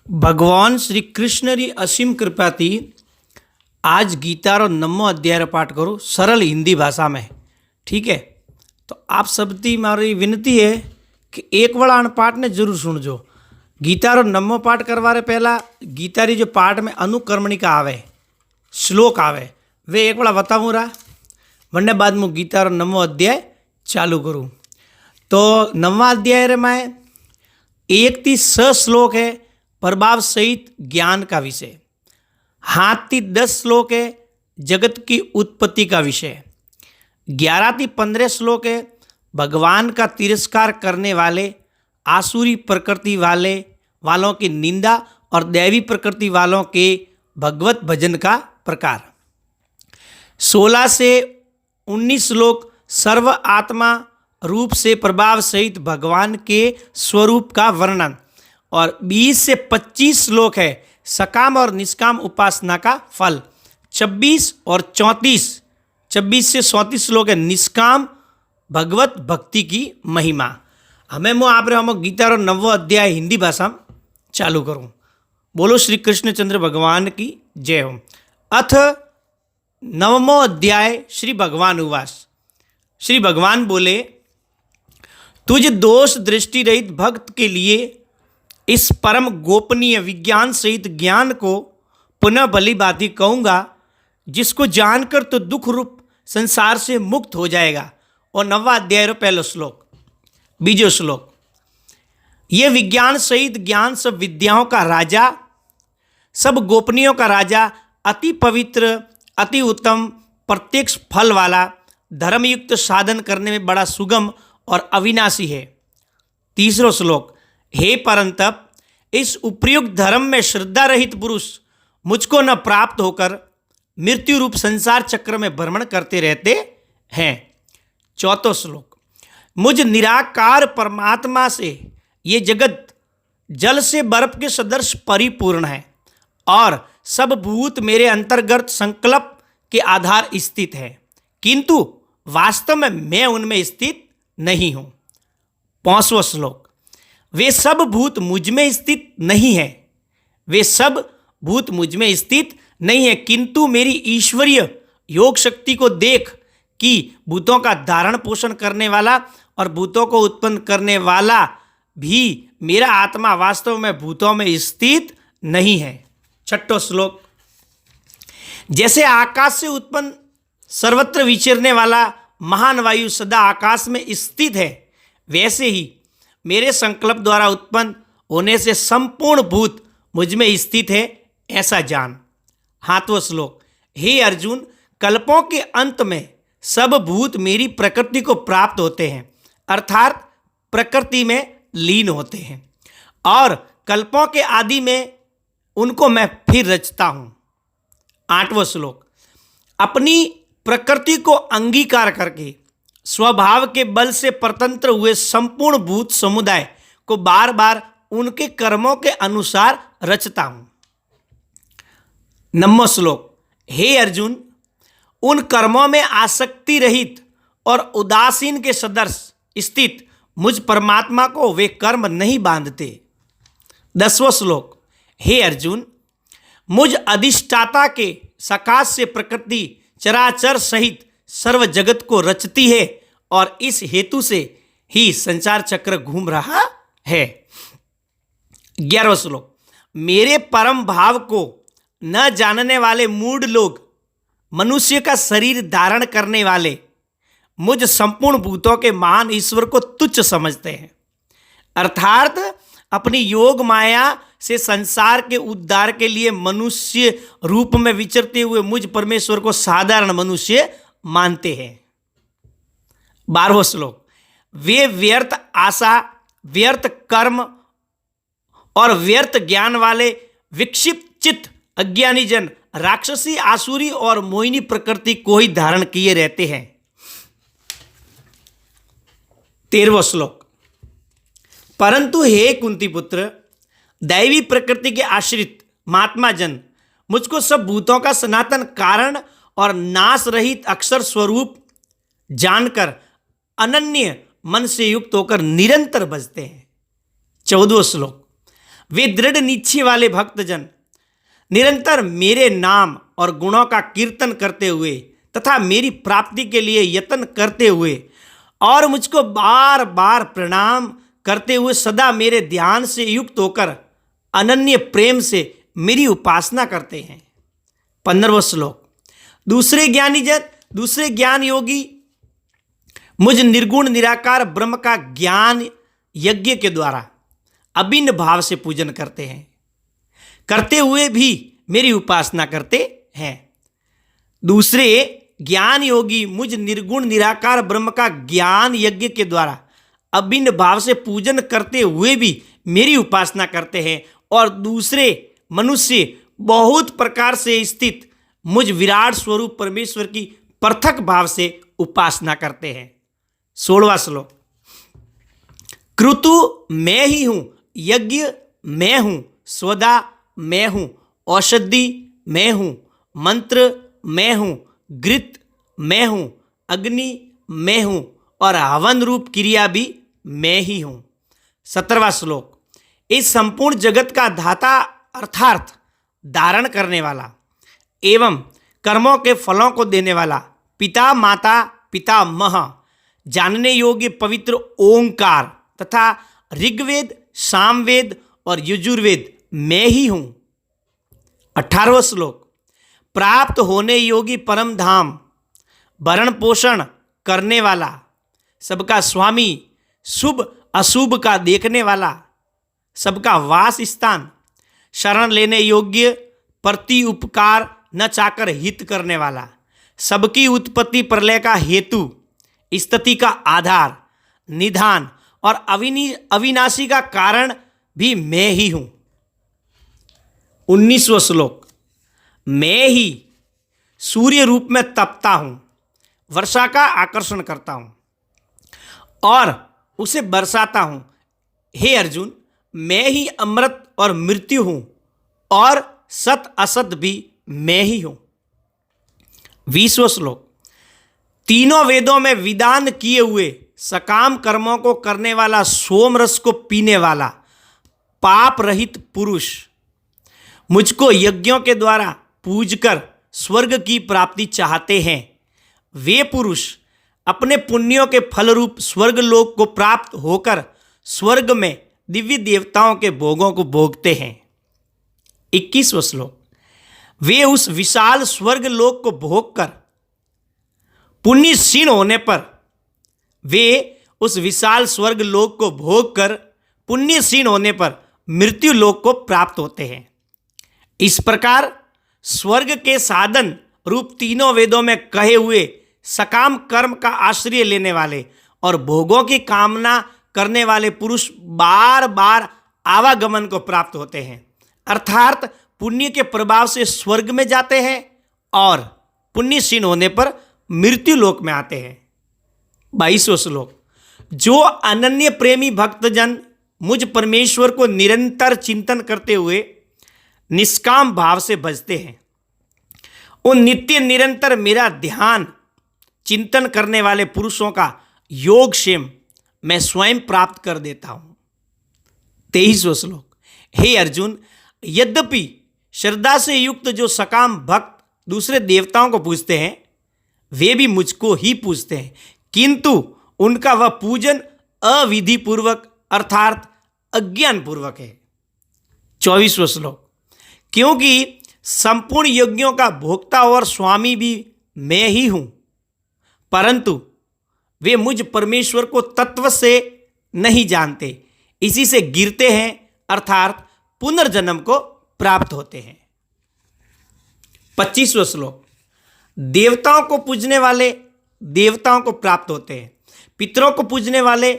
ભગવાન શ્રી કૃષ્ણની અસીમ કૃપાથી आज गीता रो 9वां अध्याय रो पाठ करो सरल हिंदी भाषा में। ठीक है, तो आप सबकी मारी विनती है कि एक वाला पाठ ने जरूर सुनजो। गीता रो 9वां पाठ करवा रे पहला गीता री जो पाठ में अनुकर्मणिका आवे श्लोक आवे वे एक वाला बताऊँ रहा वरने बाद मैं गीता रो 9वां अध्याय चालू करूँ। तो 9वां अध्याय रे में 1 થી 6 श्लोक है प्रभाव सहित ज्ञान का विषय। 7 થી 10 श्लोक है जगत की उत्पत्ति का विषय। 11 થી 15 श्लोक है भगवान का तिरस्कार करने वाले आसुरी प्रकृति वालों की निंदा और दैवी प्रकृति वालों के भगवत भजन का प्रकार। 16 से 19 श्लोक सर्व आत्मा रूप से प्रभाव सहित भगवान के स्वरूप का वर्णन और 20 से 25 श्लोक है सकाम और निष्काम उपासना का फल। 26 और 34 26 से 34 श्लोक है निष्काम भगवत भक्ति की महिमा। हमें मैं आप गीता रो 9वां अध्याय हिंदी भाषा में चालू करूँ। बोलो श्री कृष्णचंद्र भगवान की जय हो। अथ 9वां अध्याय श्री भगवान उवास। श्री भगवान बोले, तुझ दोष दृष्टि रहित भक्त के लिए इस परम गोपनीय विज्ञान सहित ज्ञान को पुनः भली भांति कहूँगा, जिसको जानकर तो दुख रूप संसार से मुक्त हो जाएगा। और 9वां अध्याय रो पहलो श्लोक बीजो श्लोक, ये विज्ञान सहित ज्ञान सब विद्याओं का राजा, सब गोपनीयों का राजा, अति पवित्र, अति उत्तम, प्रत्यक्ष फल वाला, धर्मयुक्त साधन करने में बड़ा सुगम और अविनाशी है। तीसरो श्लोक, हे परंतप, इस उपयुक्त धर्म में श्रद्धा रहित पुरुष मुझको न प्राप्त होकर मृत्यु रूप संसार चक्र में भ्रमण करते रहते हैं। चौथो श्लोक, मुझ निराकार परमात्मा से ये जगत जल से बर्फ के सदृश परिपूर्ण है और सब भूत मेरे अंतर्गत संकल्प के आधार स्थित है, किंतु वास्तव में मैं उनमें स्थित नहीं हूँ। 5वां श्लोक, वे सब भूत मुझ में स्थित नहीं है, वे सब भूत मुझ में स्थित नहीं है, किंतु मेरी ईश्वरीय योग शक्ति को देख कि भूतों का धारण पोषण करने वाला और भूतों को उत्पन्न करने वाला भी मेरा आत्मा वास्तव में भूतों में स्थित नहीं है। 6वां श्लोक, जैसे आकाश से उत्पन्न सर्वत्र विचरने वाला महान वायु सदा आकाश में स्थित है, वैसे ही मेरे संकल्प द्वारा उत्पन्न होने से संपूर्ण भूत मुझ में स्थित है, ऐसा जान। 7वां श्लोक, हे अर्जुन, कल्पों के अंत में सब भूत मेरी प्रकृति को प्राप्त होते हैं, अर्थात प्रकृति में लीन होते हैं, और कल्पों के आदि में उनको मैं फिर रचता हूँ। 8वां श्लोक, अपनी प्रकृति को अंगीकार करके स्वभाव के बल से परतंत्र हुए संपूर्ण भूत समुदाय को बार बार उनके कर्मों के अनुसार रचता हूं। 9वां श्लोक, हे अर्जुन, उन कर्मों में आसक्ति रहित और उदासीन के सदृश स्थित मुझ परमात्मा को वे कर्म नहीं बांधते। 10वां श्लोक, हे अर्जुन, मुझ अधिष्ठाता के सकाश से प्रकृति चराचर सहित सर्व जगत को रचती है और इस हेतु से ही संसार चक्र घूम रहा है। 11वां श्लोक, मेरे परम भाव को न जानने वाले मूढ़ लोग मनुष्य का शरीर धारण करने वाले मुझ संपूर्ण भूतों के महान ईश्वर को तुच्छ समझते हैं, अर्थात अपनी योग माया से संसार के उद्धार के लिए मनुष्य रूप में विचरते हुए मुझ परमेश्वर को साधारण मनुष्य मानते हैं। 12वां श्लोक, वे व्यर्थ आशा, व्यर्थ कर्म और व्यर्थ ज्ञान वाले विक्षिप्त चित्त अज्ञानी जन राक्षसी, आसुरी और मोहिनी प्रकृति को ही धारण किए रहते हैं। 13वां श्लोक, परंतु हे कुंती पुत्र, दैवी प्रकृति के आश्रित महात्मा जन मुझको सब भूतों का सनातन कारण और नाश रहित अक्षर स्वरूप जानकर अनन्य मन से युक्त होकर निरंतर भजते हैं। 14वां श्लोक, वे दृढ़ निश्चय वाले भक्तजन निरंतर मेरे नाम और गुणों का कीर्तन करते हुए तथा मेरी प्राप्ति के लिए यत्न करते हुए और मुझको बार बार प्रणाम करते हुए सदा मेरे ध्यान से युक्त होकर अनन्य प्रेम से मेरी उपासना करते हैं। 15वां श्लोक। दूसरे ज्ञान योगी मुझ निर्गुण निराकार ब्रह्म का ज्ञान यज्ञ के द्वारा अभिन्न भाव से पूजन करते हैं, करते हुए भी मेरी उपासना करते हैं। दूसरे ज्ञान योगी मुझ निर्गुण निराकार ब्रह्म का ज्ञान यज्ञ के द्वारा अभिन्न भाव से पूजन करते हुए भी मेरी उपासना करते हैं, और दूसरे मनुष्य बहुत प्रकार से स्थित मुझ विराट स्वरूप परमेश्वर की पृथक भाव से उपासना करते हैं। 16वां श्लोक। क्रतु मैं ही हूं, यज्ञ मैं हूं, स्वदा मैं हूं, औषधि मैं हूं, मंत्र मैं हूं, घृत मैं हूं, अग्नि मैं हूं, और हवन रूप क्रिया भी मैं ही हूं। 17वां श्लोक। इस संपूर्ण जगत का धाता अर्थार्थ धारण करने वाला एवं कर्मों के फलों को देने वाला पिता माता पितामह जानने योग्य पवित्र ओंकार तथा ऋग्वेद सामवेद और यजुर्वेद मैं ही हूं। 18वां श्लोक। प्राप्त होने योगी परम धाम भरण पोषण करने वाला सबका स्वामी शुभ अशुभ का देखने वाला सबका वास स्थान शरण लेने योग्य प्रति उपकार न चाकर हित करने वाला सबकी उत्पत्ति प्रलय का हेतु स्थिति का आधार निधान और अविनाशी का कारण भी मैं ही हूं। 19वां श्लोक। मैं ही सूर्य रूप में तपता हूं, वर्षा का आकर्षण करता हूं और उसे बरसाता हूं। हे अर्जुन, मैं ही अमृत और मृत्यु हूं और सत असत भी मैं ही हूं। 20वां श्लोक। तीनों वेदों में विधान किए हुए सकाम कर्मों को करने वाला सोम रस को पीने वाला पाप रहित पुरुष मुझको यज्ञों के द्वारा पूजकर स्वर्ग की प्राप्ति चाहते हैं। वे पुरुष अपने पुण्यों के फल रूप स्वर्ग लोक को प्राप्त होकर स्वर्ग में दिव्य देवताओं के भोगों को भोगते हैं। 21वां श्लोक। वे उस विशाल स्वर्ग लोक को भोगकर पुण्य क्षीण होने पर पुण्य क्षीण होने पर मृत्यु लोक को प्राप्त होते हैं। इस प्रकार स्वर्ग के साधन रूप तीनों वेदों में कहे हुए सकाम कर्म का आश्रय लेने वाले और भोगों की कामना करने वाले पुरुष बार बार आवागमन को प्राप्त होते हैं, अर्थात पुण्य के प्रभाव से स्वर्ग में जाते हैं और पुण्य क्षीण होने पर मृत्यु लोक में आते हैं। 22वां श्लोक। जो अनन्य प्रेमी भक्तजन मुझ परमेश्वर को निरंतर चिंतन करते हुए निष्काम भाव से भजते हैं, उन नित्य निरंतर मेरा ध्यान चिंतन करने वाले पुरुषों का योगक्षेम मैं स्वयं प्राप्त कर देता हूं। 23वां श्लोक। हे अर्जुन, यद्यपि श्रद्धा से युक्त जो सकाम भक्त दूसरे देवताओं को पूजते हैं वे भी मुझको ही पूजते हैं, किंतु उनका वह पूजन अविधि पूर्वक अर्थात अज्ञान पूर्वक है। 24वां श्लोक। क्योंकि संपूर्ण यज्ञों का भोक्ता और स्वामी भी मैं ही हूं, परंतु वे मुझ परमेश्वर को तत्व से नहीं जानते, इसी से गिरते हैं अर्थात पुनर्जन्म को प्राप्त होते हैं। 25वां श्लोक। देवताओं को पूजने वाले देवताओं को प्राप्त होते हैं, पितरों को पूजने वाले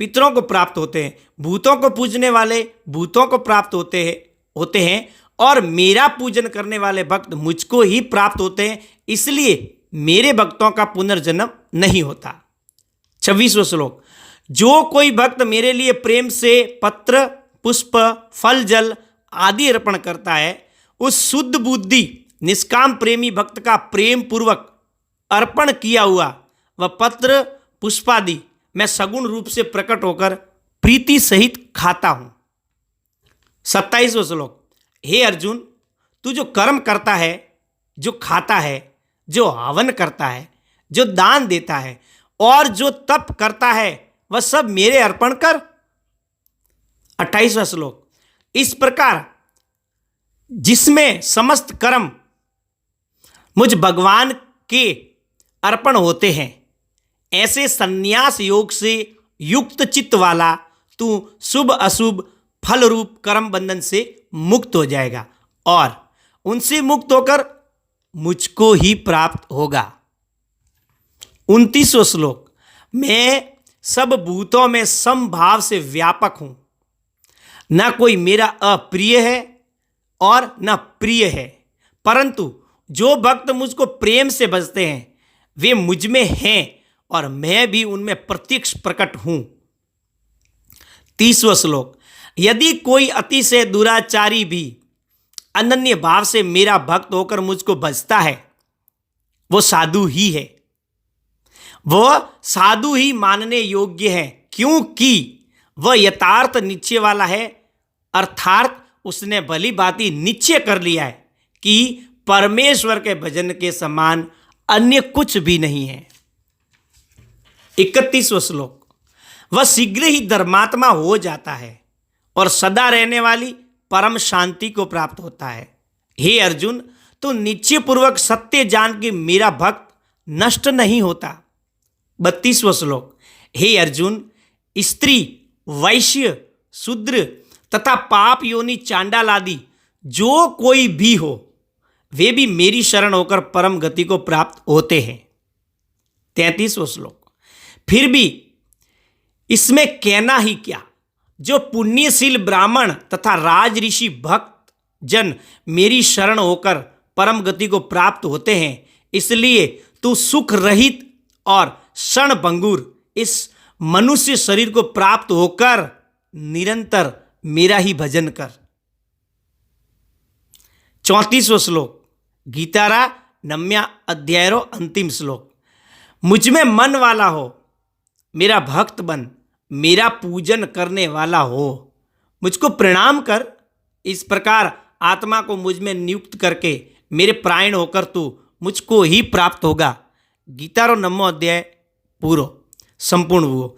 पितरों को प्राप्त होते हैं, भूतों को पूजने वाले भूतों को प्राप्त होते हैं और मेरा पूजन करने वाले भक्त मुझको ही प्राप्त होते हैं, इसलिए मेरे भक्तों का पुनर्जन्म नहीं होता। 26वां श्लोक। जो कोई भक्त मेरे लिए प्रेम से पत्र पुष्प फल जल आदि अर्पण करता है, उस शुद्ध बुद्धि निष्काम प्रेमी भक्त का प्रेम पूर्वक अर्पण किया हुआ वह पत्र पुष्पादि मैं सगुण रूप से प्रकट होकर प्रीति सहित खाता हूं। 27वां श्लोक, हे अर्जुन, तू जो कर्म करता है, जो खाता है, जो हवन करता है, जो दान देता है और जो तप करता है, वह सब मेरे अर्पण कर। 28वां श्लोक, इस प्रकार जिसमें समस्त कर्म मुझ भगवान के अर्पण होते हैं, ऐसे संन्यास योग से युक्त चित्त वाला तू शुभ अशुभ फल रूप कर्म बंधन से मुक्त हो जाएगा और उनसे मुक्त होकर मुझको ही प्राप्त होगा। 29वां श्लोक, मैं सब भूतों में समभाव से व्यापक हूं, न कोई मेरा अप्रिय है और न प्रिय है, परंतु जो भक्त मुझको प्रेम से भजते हैं वे मुझ में हैं और मैं भी उनमें प्रत्यक्ष प्रकट हूं। 30वां श्लोक, यदि कोई अतिशय दुराचारी भी अनन्य भाव से मेरा भक्त होकर मुझको भजता है, वो साधु ही है, वह साधु ही मानने योग्य है, क्योंकि वह यथार्थ निश्चय वाला है, अर्थात उसने भली भांति निश्चय कर लिया है कि परमेश्वर के भजन के समान अन्य कुछ भी नहीं है। 31वां श्लोक, वह शीघ्र ही धर्मात्मा हो जाता है और सदा रहने वाली परम शांति को प्राप्त होता है। हे अर्जुन, तू निश्चय पूर्वक सत्य जान के मेरा भक्त नष्ट नहीं होता। 32वां श्लोक, हे अर्जुन, स्त्री, वैश्य, शूद्र तथा पाप योनि चांडाल आदि जो कोई भी हो, वे भी मेरी शरण होकर परम गति को प्राप्त होते हैं। 33वां श्लोक, फिर भी इसमें कहना ही क्या, जो पुण्यशील ब्राह्मण तथा राज ऋषि भक्त जन मेरी शरण होकर परम गति को प्राप्त होते हैं, इसलिए तू सुख रहित और क्षणभंगुर इस मनुष्य शरीर को प्राप्त होकर निरंतर मेरा ही भजन कर। 34वां श्लोक, गीतारा 9 अध्यायरो अंतिम श्लोक, मुझ में मन वाला हो, मेरा भक्त बन, मेरा पूजन करने वाला हो, मुझको प्रणाम कर। इस प्रकार आत्मा को मुझ में नियुक्त करके मेरे प्राण होकर तू मुझको ही प्राप्त होगा। गीतारो 9 अध्याय पूरो संपूर्ण हुओ।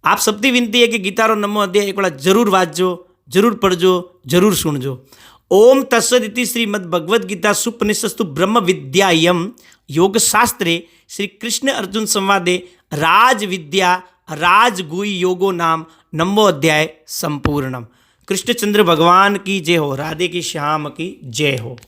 आप सबकी विनती है कि गीतारो 9 अध्याय एक बार जरूर वाँचो, जरूर पढ़जो, जरूर सुनजो। ओम तत्सदिति श्रीमद् भगवद गीता सुपनिषत्सु ब्रह्म विद्यायम योग शास्त्रे श्री कृष्ण अर्जुन संवादे राज विद्या राजगुई योगो नाम 9वां अध्याय संपूर्णम। कृष्णचंद्र भगवान की जय हो, राधे की श्याम की जय हो।